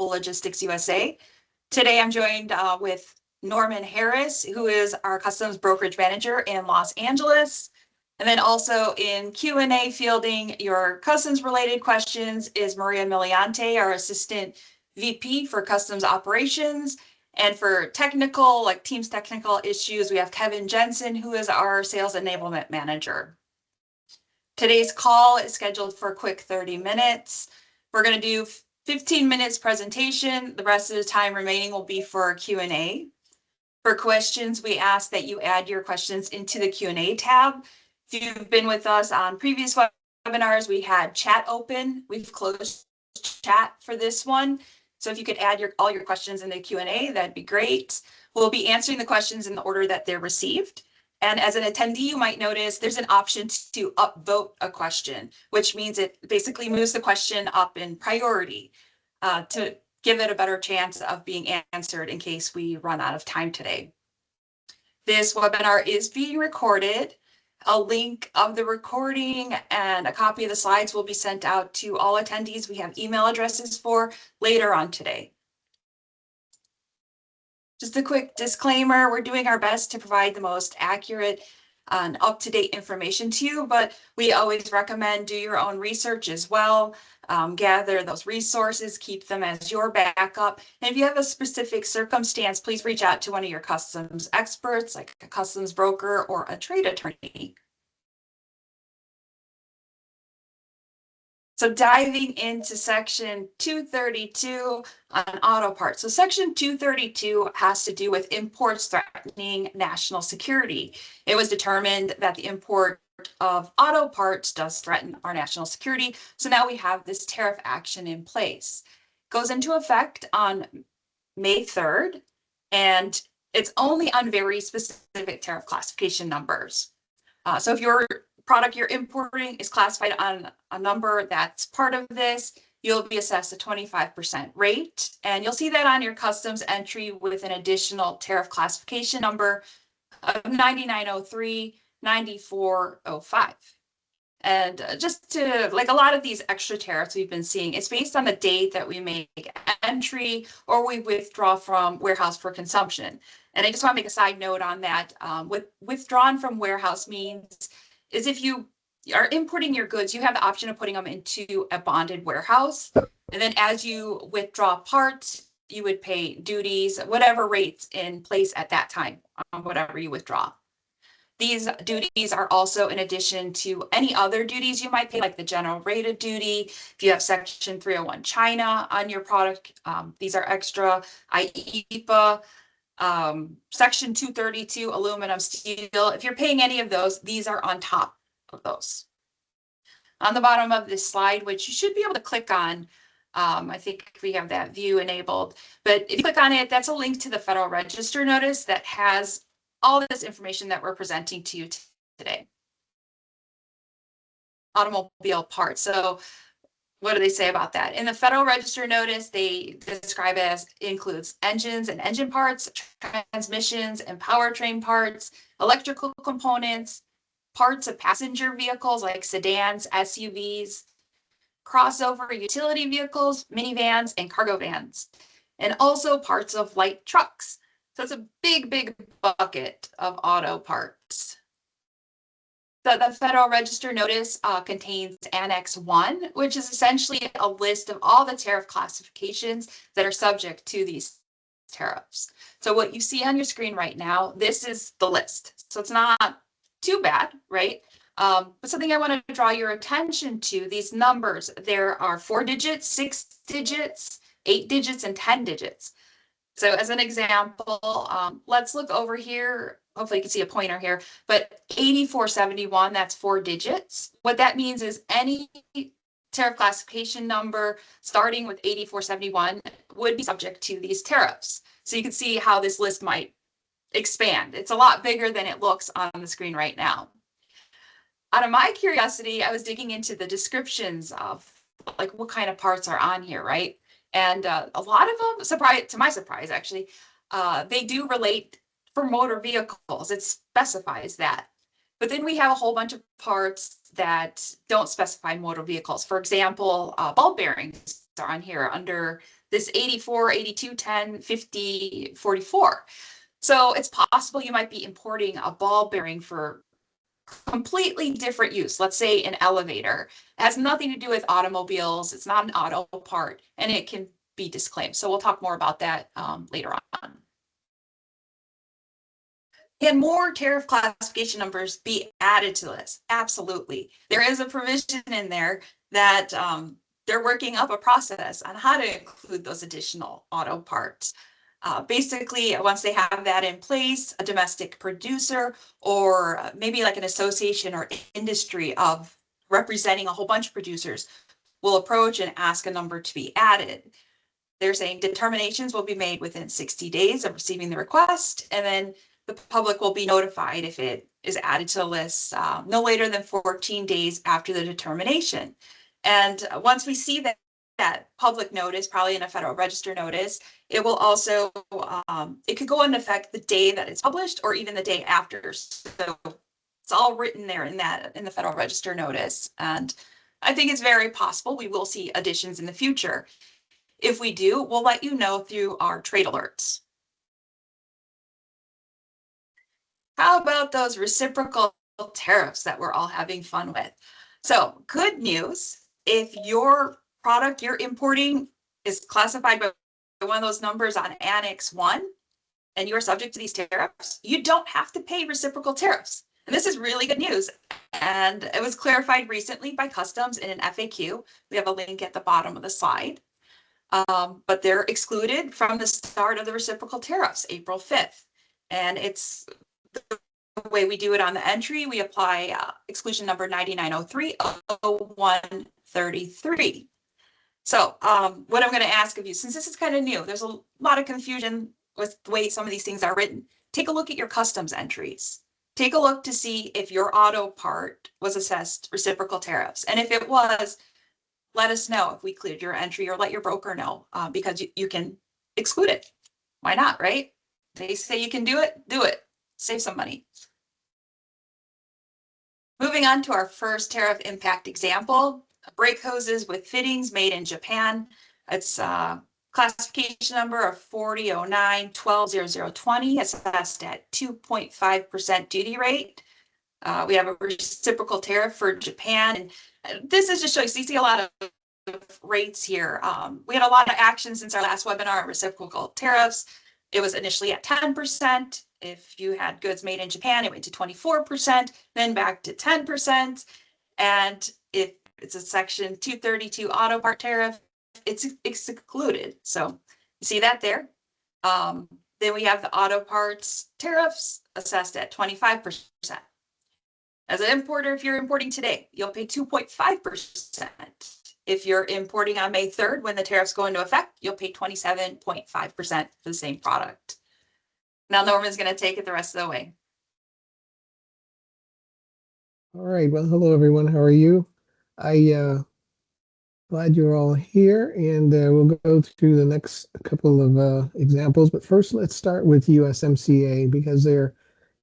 Global Logistics USA. Today I'm joined with Norman Harris, who is our customs brokerage manager in Los Angeles. And then also in Q&A fielding your customs related questions is Maria Miliante, our assistant VP for customs operations. And for technical, like Teams technical issues, we have Kevin Jensen, who is our sales enablement manager. Today's call is scheduled for a quick 30 minutes. We're going to do 15 minutes presentation. The rest of the time remaining will be for Q&A. For questions, we ask that you add your questions into the Q&A tab. If you've been with us on previous webinars, we had chat open. We've closed chat for this one. So if you could add all your questions in the Q&A, that'd be great. We'll be answering the questions in the order that they're received. And as an attendee, you might notice there's an option to upvote a question, which means it basically moves the question up in priority to give it a better chance of being answered in case we run out of time today. This webinar is being recorded. A link of the recording and a copy of the slides will be sent out to all attendees we have email addresses for later on today. Just a quick disclaimer, we're doing our best to provide the most accurate and up-to-date information to you, but we always recommend do your own research as well. Gather those resources, keep them as your backup. And if you have a specific circumstance, please reach out to one of your customs experts, like a customs broker or a trade attorney. So diving into section 232 on auto parts. So section 232 has to do with imports threatening national security. It was determined that the import of auto parts does threaten our national security. So now we have this tariff action in place. It goes into effect on May 3rd, and it's only on very specific tariff classification numbers. So if your product you're importing is classified on a number that's part of this, you'll be assessed a 25% rate. And you'll see that on your customs entry with an additional tariff classification number of 9903, 9405. And just to, like a lot of these extra tariffs we've been seeing, it's based on the date that we make entry or we withdraw from warehouse for consumption. And I just want to make a side note on that. Withdrawn from warehouse means is if you are importing your goods, you have the option of putting them into a bonded warehouse. And then as you withdraw parts, you would pay duties, whatever rates in place at that time, whatever you withdraw. These duties are also in addition to any other duties you might pay, like the general rate of duty. If you have Section 301 China on your product, these are extra. IEEPA, Section 232 aluminum, steel. If you're paying any of those, these are on top of those. On the bottom of this slide, which you should be able to click on, I think we have that view enabled, but if you click on it, that's a link to the Federal Register notice that has all this information that we're presenting to you today. Automobile parts. So what do they say about that? In the Federal Register notice, they describe it as includes engines and engine parts, transmissions and powertrain parts, electrical components, parts of passenger vehicles like sedans, SUVs, crossover utility vehicles, minivans, and cargo vans, and also parts of light trucks. So it's a big, big bucket of auto parts. The Federal Register notice contains Annex 1, which is essentially a list of all the tariff classifications that are subject to these tariffs. So what you see on your screen right now, this is the list. So it's not too bad, right? But something I want to draw your attention to, these numbers, there are 4 digits, 6 digits, 8 digits, and 10 digits. So as an example, let's look over here. Hopefully you can see a pointer here, but 8471, that's 4 digits. What that means is any tariff classification number starting with 8471 would be subject to these tariffs. So you can see how this list might expand. It's a lot bigger than it looks on the screen right now. Out of my curiosity, I was digging into the descriptions of like what kind of parts are on here, right? And a lot of them, to my surprise, actually, they do relate for motor vehicles. It specifies that. But then we have a whole bunch of parts that don't specify motor vehicles. For example, ball bearings are on here under this 84, 82, 10, 50, 44. So it's possible you might be importing a ball bearing for completely different use. Let's say an elevator. It has nothing to do with automobiles. It's not an auto part, and it can be disclaimed. So we'll talk more about that later on. Can more tariff classification numbers be added to this? Absolutely. There is a provision in there that they're working up a process on how to include those additional auto parts. Basically, once they have that in place, a domestic producer or maybe like an association or industry of representing a whole bunch of producers will approach and ask a number to be added. They're saying determinations will be made within 60 days of receiving the request, and then the public will be notified if it is added to the list no later than 14 days after the determination. And once we see that public notice, probably in a Federal Register notice, it will also, it could go into effect the day that it's published or even the day after. So it's all written there in the Federal Register notice. And I think it's very possible we will see additions in the future. If we do, we'll let you know through our trade alerts. How about those reciprocal tariffs that we're all having fun with? So good news, if your product you're importing is classified by one of those numbers on Annex 1, and you're subject to these tariffs, you don't have to pay reciprocal tariffs. And this is really good news. And it was clarified recently by Customs in an FAQ. We have a link at the bottom of the slide. But they're excluded from the start of the reciprocal tariffs, April 5th. And it's the way we do it on the entry. We apply exclusion number 9903-0133. So what I'm going to ask of you, since this is kind of new, there's a lot of confusion with the way some of these things are written. Take a look at your customs entries. Take a look to see if your auto part was assessed reciprocal tariffs. And if it was, let us know if we cleared your entry, or let your broker know, because you can exclude it. Why not, right? They say you can do it, save some money. Moving on to our first tariff impact example, brake hoses with fittings made in Japan. It's classification number of 4009-120020, assessed at 2.5% duty rate. We have a reciprocal tariff for Japan. And this is just showing, so you see a lot of rates here. We had a lot of action since our last webinar on reciprocal tariffs. It was initially at 10%. If you had goods made in Japan, it went to 24%, then back to 10%. And if it's a Section 232 auto part tariff, it's excluded. So you see that there. Then we have the auto parts tariffs assessed at 25%. As an importer, if you're importing today, you'll pay 2.5%. If you're importing on May 3rd, when the tariffs go into effect, you'll pay 27.5% for the same product. Now Norman's going to take it the rest of the way. All right. Well, hello, everyone. How are you? Glad you're all here, and we'll go through the next couple of examples. But first, let's start with USMCA, because there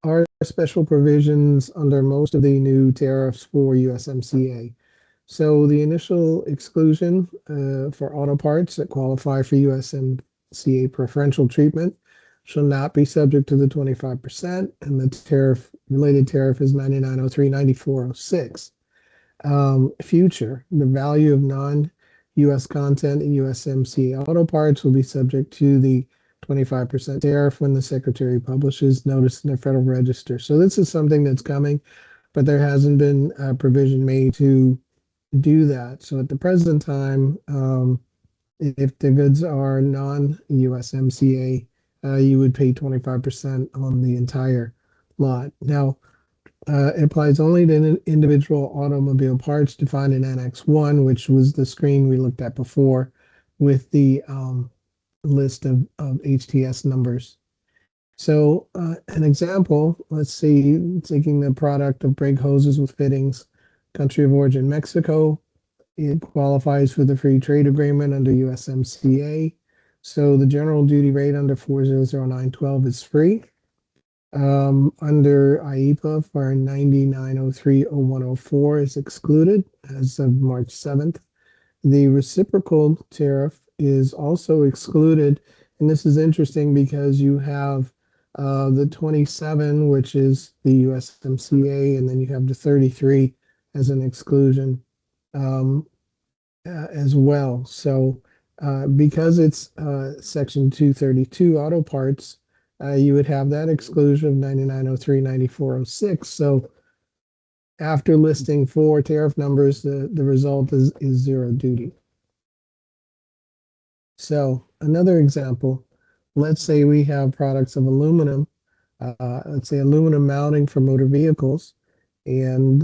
are special provisions under most of the new tariffs for USMCA. So the initial exclusion for auto parts that qualify for USMCA preferential treatment shall not be subject to the 25%, and the related tariff is 9903-9406. Future, the value of non-US content in USMCA auto parts will be subject to the 25% tariff when the Secretary publishes notice in the Federal Register. So this is something that's coming, but there hasn't been a provision made to do that. So at the present time, if the goods are non-USMCA, you would pay 25% on the entire lot. Now, it applies only to individual automobile parts defined in Annex 1, which was the screen we looked at before with the list of HTS numbers. So an example, let's say taking the product of brake hoses with fittings, country of origin Mexico, it qualifies for the free trade agreement under USMCA. So the general duty rate under 400912 is free. Under IEPA for 9903-0104 is excluded as of March 7th. The reciprocal tariff is also excluded. And this is interesting because you have the 27, which is the USMCA, and then you have the 33 as an exclusion as well. So because it's Section 232 auto parts, you would have that exclusion of 9903, 9406. So after listing four tariff numbers, the result is zero duty. So another example, let's say we have products of aluminum, let's say aluminum mounting for motor vehicles. And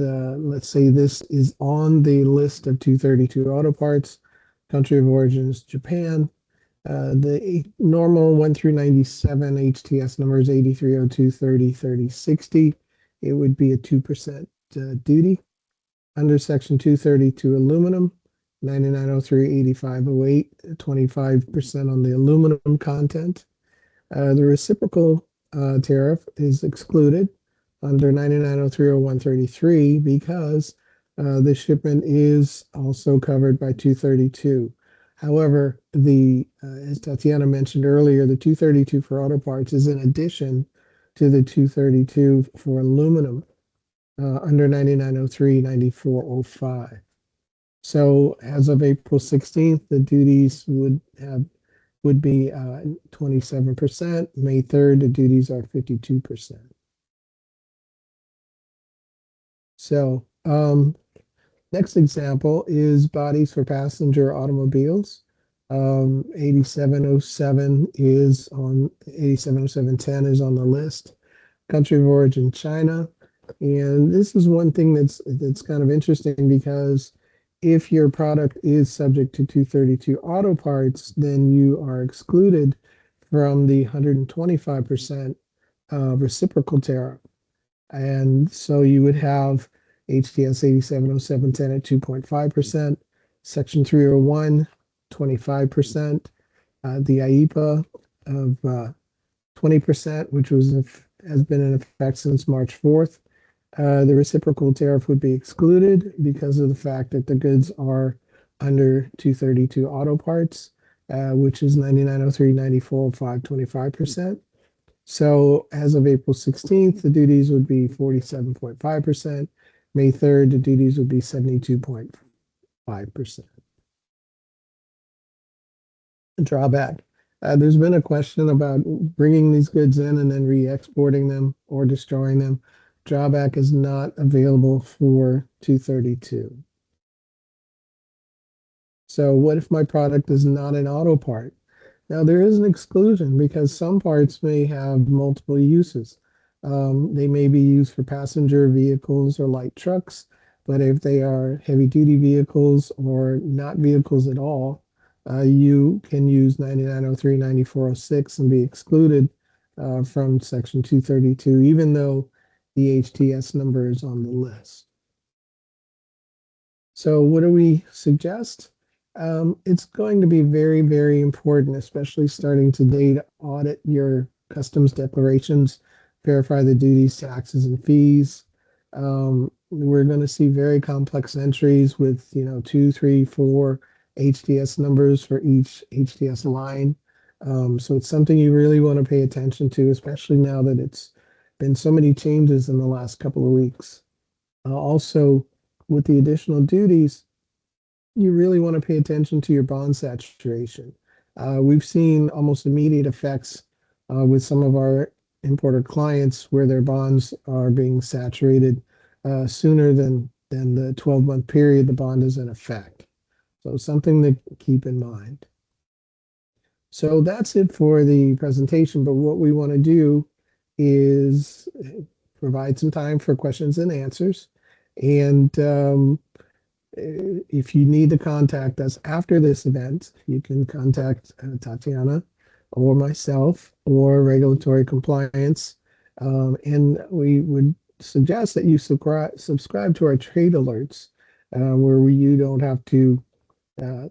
let's say this is on the list of 232 auto parts. Country of origin is Japan. The normal 1 through 97 HTS number is 8302, 30, 30, 60. It would be a 2% duty. Under Section 232 aluminum, 9903, 8508, 25% on the aluminum content. The reciprocal tariff is excluded under 99030133 because the shipment is also covered by 232. However, as Tatiana mentioned earlier, the 232 for auto parts is in addition to the 232 for aluminum under 99039405. So as of April 16th, the duties would be 27%. May 3rd, the duties are 52%. So next example is bodies for passenger automobiles. 8707 is on 870710 is on the list. Country of origin China. And this is one thing that's kind of interesting because if your product is subject to 232 auto parts, then you are excluded from the 125% reciprocal tariff. And so you would have HTS 870710 at 2.5%, Section 301, 25%, the IEPA of 20%, which has been in effect since March 4th. The reciprocal tariff would be excluded because of the fact that the goods are under 232 auto parts, which is 9903, 9405, 25%. So as of April 16th, the duties would be 47.5%. May 3rd, the duties would be 72.5%. Drawback. There's been a question about bringing these goods in and then re-exporting them or destroying them. Drawback is not available for 232. So what if my product is not an auto part? Now there is an exclusion because some parts may have multiple uses. They may be used for passenger vehicles or light trucks, but if they are heavy duty vehicles or not vehicles at all, you can use 9903, 9406 and be excluded from Section 232, even though the HTS number is on the list. So what do we suggest? It's going to be very, very important, especially starting today, to audit your customs declarations, verify the duties, taxes, and fees. We're going to see very complex entries with, 2, 3, 4 HTS numbers for each HTS line. So it's something you really want to pay attention to, especially now that it's been so many changes in the last couple of weeks. Also, with the additional duties, you really want to pay attention to your bond saturation. We've seen almost immediate effects with some of our importer clients where their bonds are being saturated sooner than the 12-month period the bond is in effect. So something to keep in mind. So that's it for the presentation, but what we want to do is provide some time for questions and answers. And if you need to contact us after this event, you can contact Tatiana or myself or regulatory compliance. And we would suggest that you subscribe to our trade alerts where you don't have to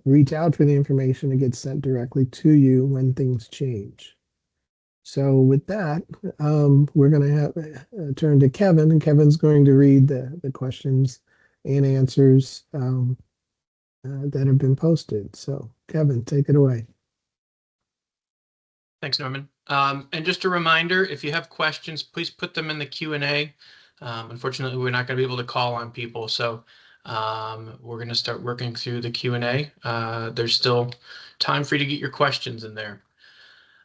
reach out for the information. It gets sent directly to you when things change. So with that, we're going to have turn to Kevin, and Kevin's going to read the questions and answers that have been posted. So, Kevin, take it away. Thanks, Norman. And just a reminder, if you have questions, please put them in the Q&A. Unfortunately, we're not going to be able to call on people, so we're going to start working through the Q&A. There's still time for you to get your questions in there.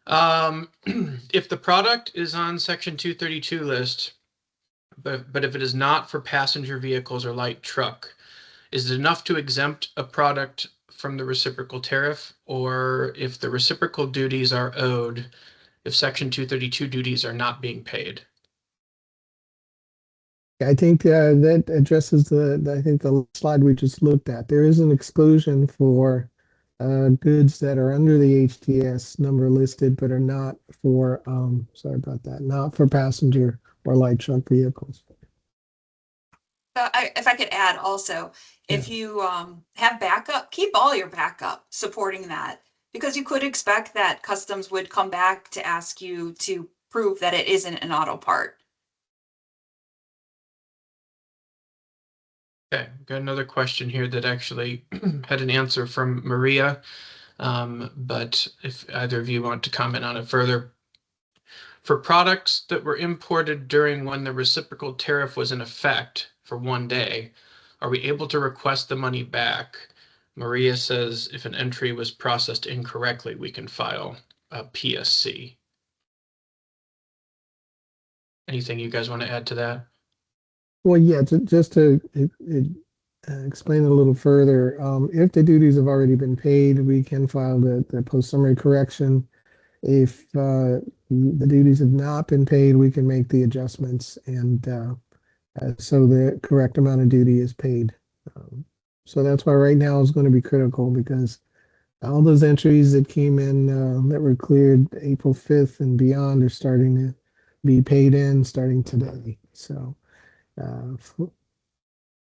If the product is on Section 232 list, but if it is not for passenger vehicles or light truck, is it enough to exempt a product from the reciprocal tariff, or if the reciprocal duties are owed, if Section 232 duties are not being paid? I think that addresses I think the slide we just looked at. There is an exclusion for goods that are under the HTS number listed, but are not for, sorry about that, not for passenger or light truck vehicles. If I could add also, if you have backup, keep all your backup supporting that, because you could expect that customs would come back to ask you to prove that it isn't an auto part. Okay, got another question here that actually had an answer from Maria, but if either of you want to comment on it further. For products that were imported during when the reciprocal tariff was in effect for 1 day, are we able to request the money back? Maria says if an entry was processed incorrectly, we can file a PSC. Anything you guys want to add to that? Well, yeah, just to explain it a little further, if the duties have already been paid, we can file the post-summary correction. If the duties have not been paid, we can make the adjustments, and so the correct amount of duty is paid. So that's why right now is going to be critical, because all those entries that came in that were cleared April 5th and beyond are starting to be paid in starting today. So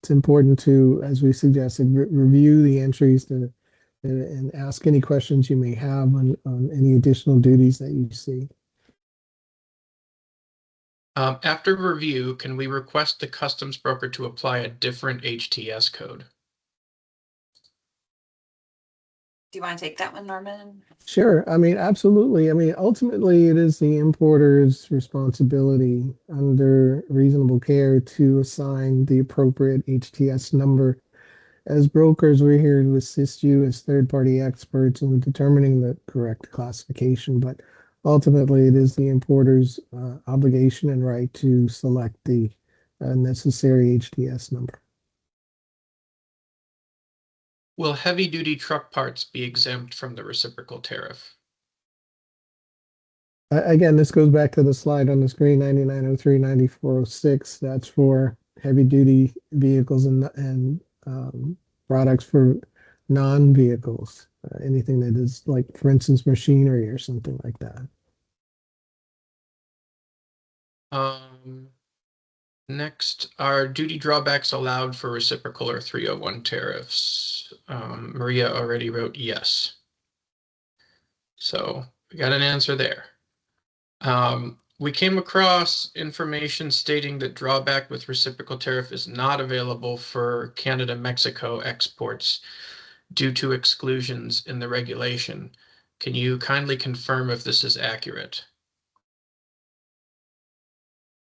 it's important to, as we suggested, review the entries and ask any questions you may have on any additional duties that you see. After review, can we request the customs broker to apply a different HTS code? Do you want to take that one, Norman? Sure. I mean, absolutely. I mean, ultimately, it is the importer's responsibility under reasonable care to assign the appropriate HTS number. As brokers, we're here to assist you as third-party experts in determining the correct classification, but ultimately, it is the importer's obligation and right to select the necessary HTS number. Will heavy-duty truck parts be exempt from the reciprocal tariff? Again, this goes back to the slide on the screen, 9903, 9406. That's for heavy-duty vehicles and products for non-vehicles. Anything that is like, for instance, machinery or something like that. Next, are duty drawbacks allowed for reciprocal or 301 tariffs? Maria already wrote yes. So we got an answer there. We came across information stating that drawback with reciprocal tariff is not available for Canada-Mexico exports due to exclusions in the regulation. Can you kindly confirm if this is accurate?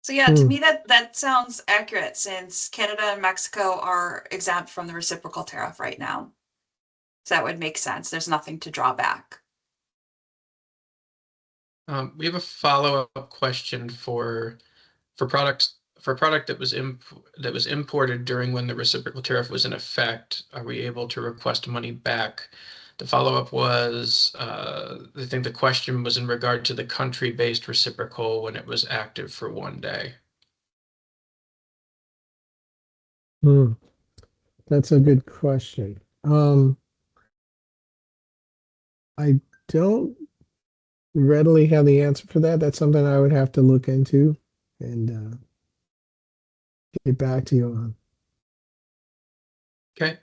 So yeah, to me that sounds accurate, since Canada and Mexico are exempt from the reciprocal tariff right now. So that would make sense. There's nothing to draw back. We have a follow-up question for product that was imported during when the reciprocal tariff was in effect. Are we able to request money back? The follow-up was, I think the question was in regard to the country-based reciprocal when it was active for 1 day. That's a good question. I don't readily have the answer for that. That's something I would have to look into and get back to you on. Okay.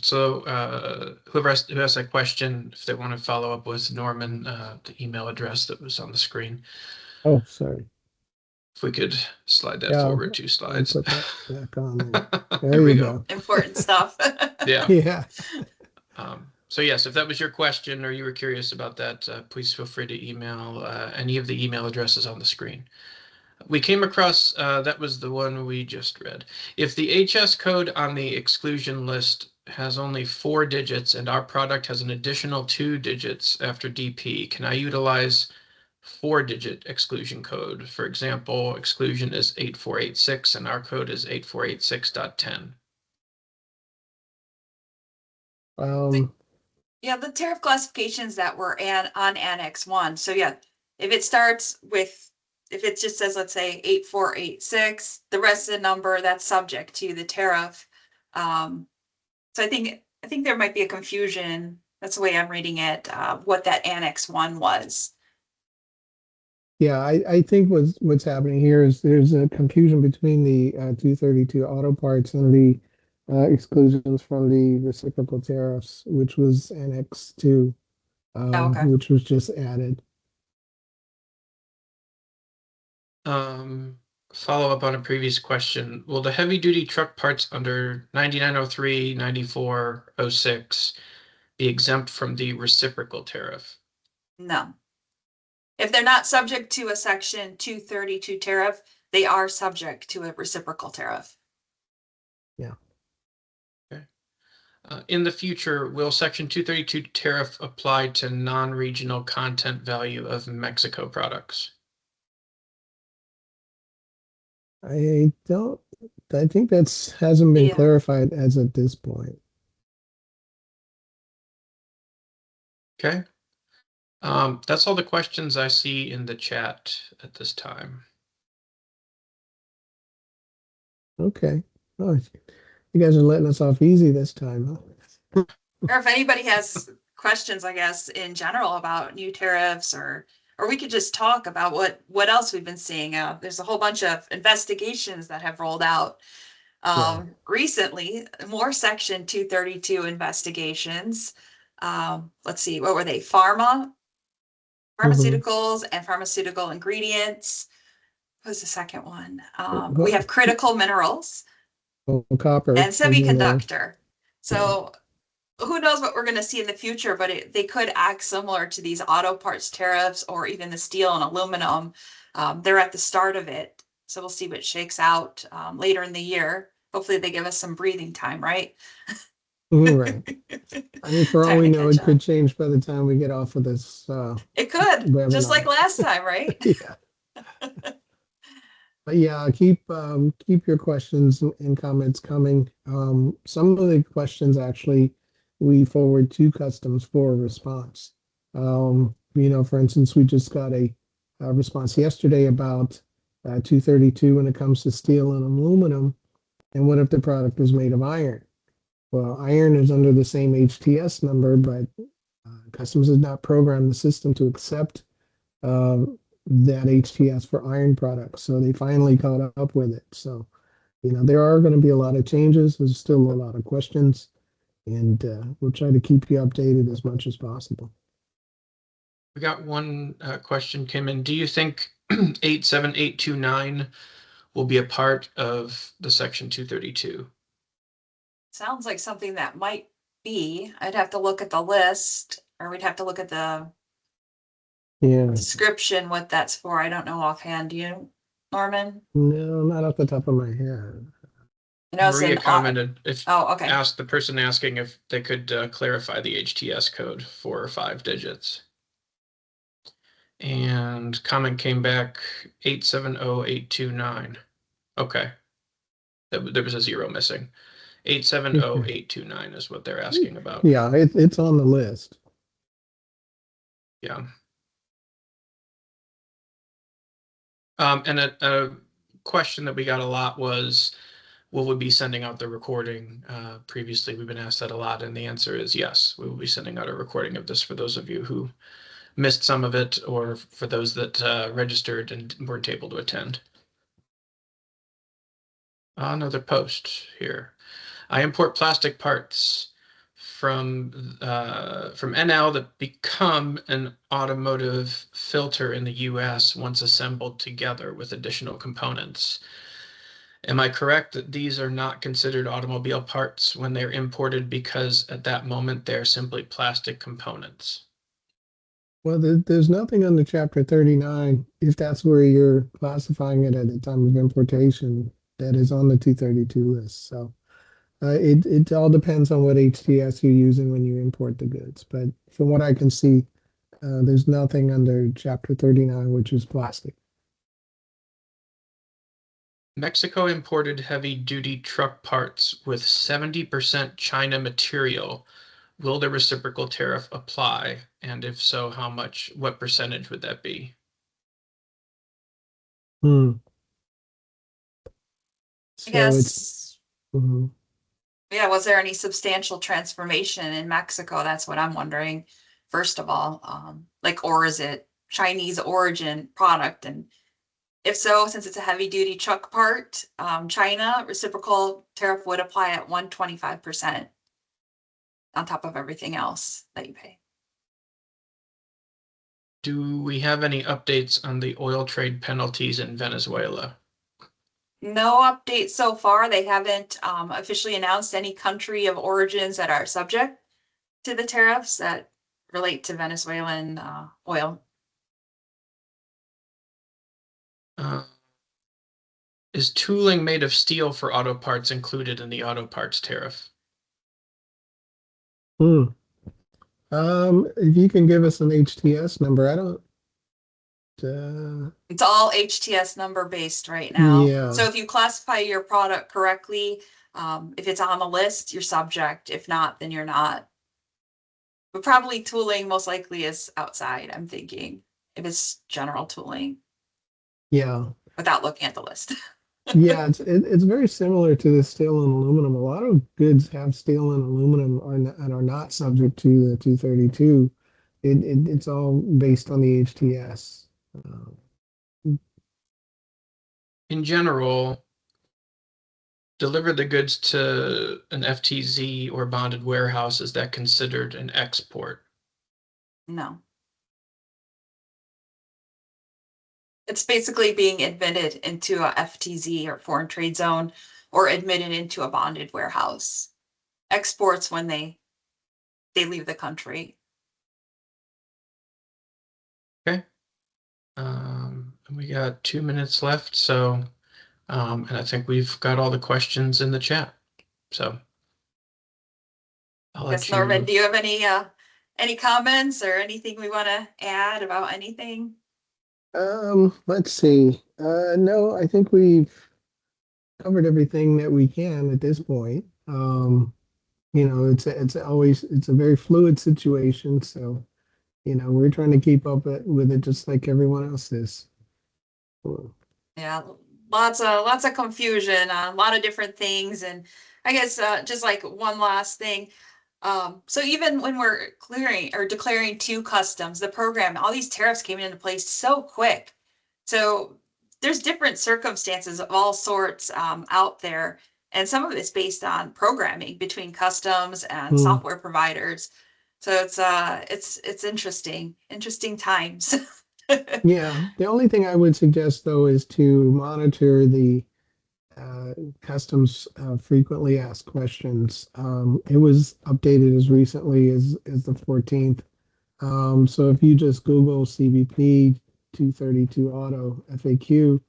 So who asked that question, if they want to follow up with Norman, the email address that was on the screen. Oh, sorry. If we could slide that Yeah, forward 2 I'll slides. put that back on there. There There we you go. go. Important stuff. Yeah. Yeah. So yes, if that was your question or you were curious about that, please feel free to email any of the email addresses on the screen. We came across, that was the one we just read. If the HS code on the exclusion list has only 4 digits and our product has an additional 2 digits after DP, can I utilize 4-digit exclusion code? For example, exclusion is 8486 and our code is 8486.10. Yeah, the tariff classifications that were on Annex 1. So yeah, if it starts with, if it just says, let's say 8486, the rest of the number that's subject to the tariff. So I think there might be a confusion. That's the way I'm reading it, what that Annex 1 was. Yeah, I think what's happening here is there's a confusion between the 232 auto parts and the exclusions from the reciprocal tariffs, which was Annex 2, Okay. which was just added. Follow up on a previous question. Will the heavy duty truck parts under 9903, 9406 be exempt from the reciprocal tariff? No. If they're not subject to a Section 232 tariff, they are subject to a reciprocal tariff. Yeah. Okay. In the future, will Section 232 tariff apply to non-regional content value of Mexico products? I think hasn't been Yeah. clarified as at this point. Okay. That's all the questions I see in the chat at this time. Okay. Oh, you guys are letting us off easy this time, huh? Or if anybody has questions, I guess, in general about new tariffs, or we could just talk about what else we've been seeing. There's a whole bunch of investigations that have rolled out recently, more Section 232 investigations. Let's see, what were they? Pharmaceuticals and pharmaceutical ingredients. What was the second one? We have critical minerals Copper and was in there. semiconductor. So who knows what we're going to see in the future, but they could act similar to these auto parts tariffs or even the steel and aluminum. They're at the start of it. So we'll see what shakes out later in the year. Hopefully they give us some breathing time, right? Right. I mean, for all Time we to know, catch it could up. change by the time we get off of this It could, just like webinar. last time, right? Yeah. But yeah, keep your questions and comments coming. Some of the questions actually we forward to customs for a response. For instance, we just got a response yesterday about 232 when it comes to steel and aluminum, and what if the product was made of iron? Well, iron is under the same HTS number, but customs has not programmed the system to accept that HTS for iron products. So they finally caught up with it. So, there are going to be a lot of changes. There's still a lot of questions, and we'll try to keep you updated as much as possible. We got one question came in. Do you think 87829 will be a part of the Section 232? Sounds like something that might be. I'd have to look at the list, or we'd have to look at the description, what that's for. I don't know offhand. Do you, Norman? No, not off the top of my head. Maria commented asked the person asking if they could clarify the HTS code for 5 digits. And comment came back 870829. Okay. There was a 0 missing. 870829 is what they're asking about. Yeah, it's on the list. Yeah. And a question that we got a lot was, will we be sending out the recording? Previously, we've been asked that a lot, and the answer is yes. We will be sending out a recording of this for those of you who missed some of it, or for those that registered and weren't able to attend. Another post here. I import plastic parts from NL that become an automotive filter in the US once assembled together with additional components. Am I correct that these are not considered automobile parts when they're imported because at that moment they're simply plastic components? Well, there's nothing under Chapter 39, if that's where you're classifying it at the time of importation, that is on the 232 list. So it all depends on what HTS you're using when you import the goods. But from what I can see, there's nothing under Chapter 39, which is plastic. Mexico imported heavy-duty truck parts with 70% China material. Will the reciprocal tariff apply? And if so, how much, what percentage would that be? Hmm. I So it's, guess, mhm. yeah, was there any substantial transformation in Mexico? That's what I'm wondering, first of all. Like, or is it Chinese origin product? And if so, since it's a heavy duty truck part, China reciprocal tariff would apply at 125% on top of everything else that you pay. Do we have any updates on the oil trade penalties in Venezuela? No update so far. They haven't officially announced any country of origins that are subject to the tariffs that relate to Venezuelan oil. Is tooling made of steel for auto parts included in the auto parts tariff? Hmm. If you can give us an HTS number, I don't, It's all HTS number based right now. yeah, So if you classify your product correctly, if it's on the list, you're subject. If not, then you're not. But probably tooling most likely is outside, I'm thinking, if it's general tooling, yeah. without looking at the list. Yeah, it's very similar to the steel and aluminum. A lot of goods have steel and aluminum and are not subject to the 232. It's all based on the HTS. In general, deliver the goods to an FTZ or bonded warehouse, is that considered an export? No. It's basically being admitted into a FTZ or foreign trade zone or admitted into a bonded warehouse. Exports when they leave the country. Okay. And we got 2 minutes left, so and I think we've got all the questions in the chat. So I'll Yes, let Norman, you. do you have any comments or anything we want to add about anything? Let's see. No, I think we've covered everything that we can at this point. It's a very fluid situation, so we're trying to keep up with it just like everyone else is. Yeah, lots of confusion on a lot of different things, and I guess just like one last thing. So even when we're clearing or declaring two customs, the program, all these tariffs came into place so quick. So there's different circumstances of all sorts out there, and some of it's based on programming between customs and Hmm. software providers. So it's interesting times. Yeah, the only thing I would suggest though is to monitor the customs frequently asked questions. It was updated as recently as the 14th. So if you just Google CBP 232 Auto FAQ,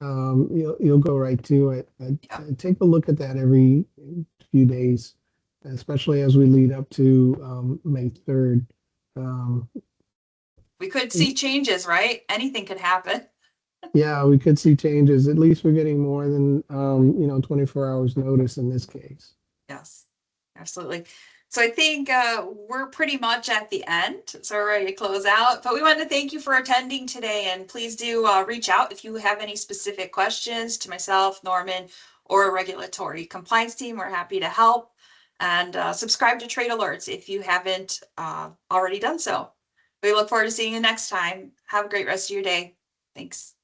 you'll go right to it. Yeah. Take a look at that every few days, especially as we lead up to May 3rd. Um, We could see changes, right? Anything could happen. yeah, we could see changes. At least we're getting more than 24 hours notice in this case. Yes, absolutely. So I think we're pretty much at the end, so we're ready to close out. But we want to thank you for attending today, and please do reach out if you have any specific questions to myself, Norman, or regulatory compliance team. We're happy to help. And subscribe to Trade Alerts if you haven't already done so. We look forward to seeing you next time. Have a great rest of your day. Thanks.